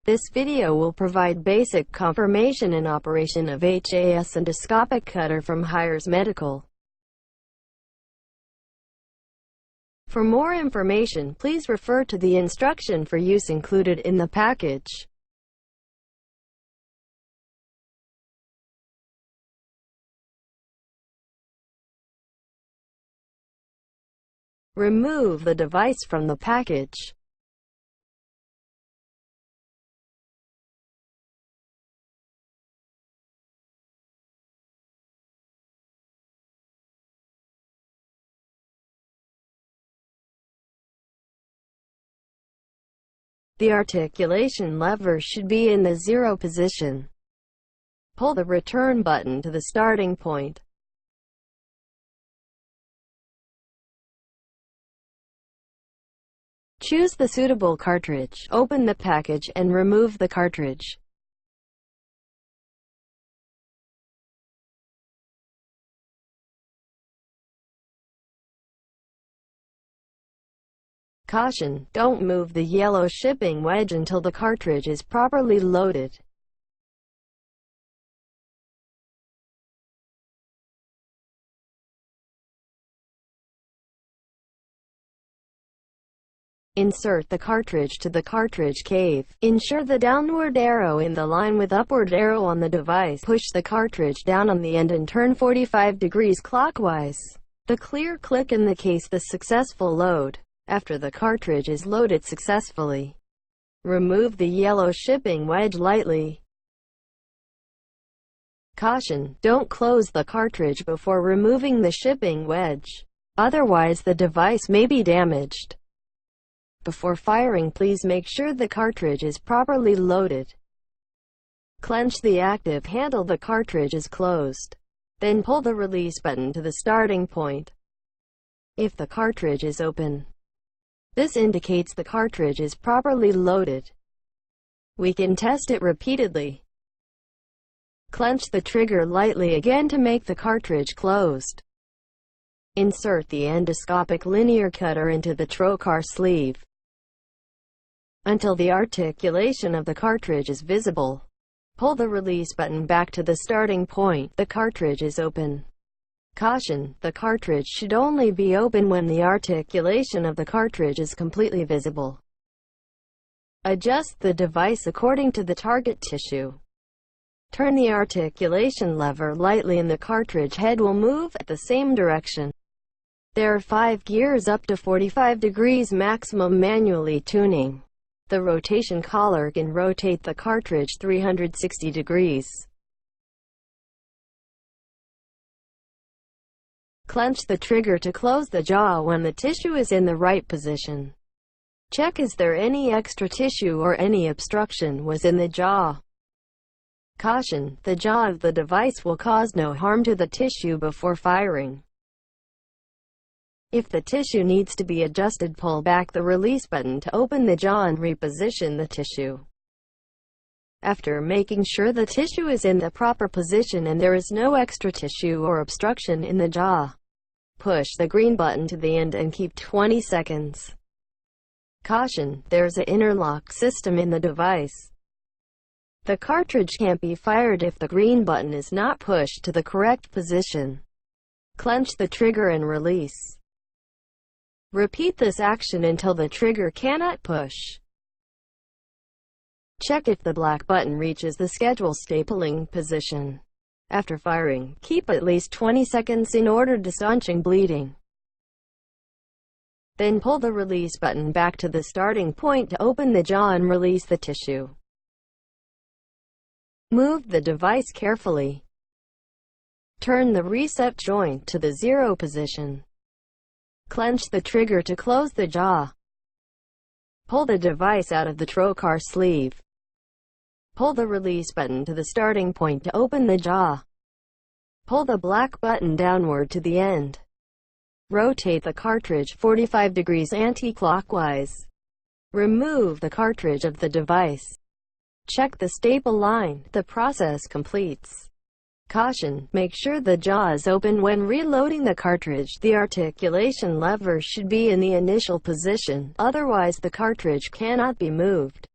This video will provide basic confirmation and operation of HAS endoscopic cutter from Hires Medical. For more information, please refer to the instruction for use included in the package. Remove the device from the package. The articulation lever should be in the 0 position. Pull the return button to the starting point. Choose the suitable cartridge, open the package, and remove the cartridge. Caution: don't move the yellow shipping wedge until the cartridge is properly loaded. Insert the cartridge to the cartridge cave. Ensure the downward arrow in the line with upward arrow on the device. Push the cartridge down on the end and turn 45 degrees clockwise. The clear click indicates the successful load. After the cartridge is loaded successfully, remove the yellow shipping wedge lightly. Caution: don't close the cartridge before removing the shipping wedge. Otherwise, the device may be damaged. Before firing, please make sure the cartridge is properly loaded. Clench the active handle. The cartridge is closed. Then pull the release button to the starting point. If the cartridge is open, this indicates the cartridge is properly loaded. We can test it repeatedly. Clench the trigger lightly again to make the cartridge closed. Insert the endoscopic linear cutter into the trocar sleeve until the articulation of the cartridge is visible. Pull the release button back to the starting point. The cartridge is open. Caution: the cartridge should only be open when the articulation of the cartridge is completely visible. Adjust the device according to the target tissue. Turn the articulation lever lightly and the cartridge head will move at the same direction. There are 5 gears up to 45 degrees maximum manually tuning. The rotation collar can rotate the cartridge 360 degrees. Clench the trigger to close the jaw when the tissue is in the right position. Check is there any extra tissue or any obstruction was in the jaw. Caution: the jaw of the device will cause no harm to the tissue before firing. If the tissue needs to be adjusted, pull back the release button to open the jaw and reposition the tissue. After making sure the tissue is in the proper position and there is no extra tissue or obstruction in the jaw, push the green button to the end and keep 20 seconds. Caution: there's an interlock system in the device. The cartridge can't be fired if the green button is not pushed to the correct position. Clench the trigger and release. Repeat this action until the trigger cannot push. Check if the black button reaches the schedule stapling position. After firing, keep at least 20 seconds in order to staunch bleeding. Then pull the release button back to the starting point to open the jaw and release the tissue. Move the device carefully. Turn the reset joint to the 0 position. Clench the trigger to close the jaw. Pull the device out of the trocar sleeve. Pull the release button to the starting point to open the jaw. Pull the black button downward to the end. Rotate the cartridge 45 degrees anti-clockwise. Remove the cartridge of the device. Check the staple line. The process completes. Caution: make sure the jaw is open when reloading the cartridge. The articulation lever should be in the initial position, otherwise the cartridge cannot be moved.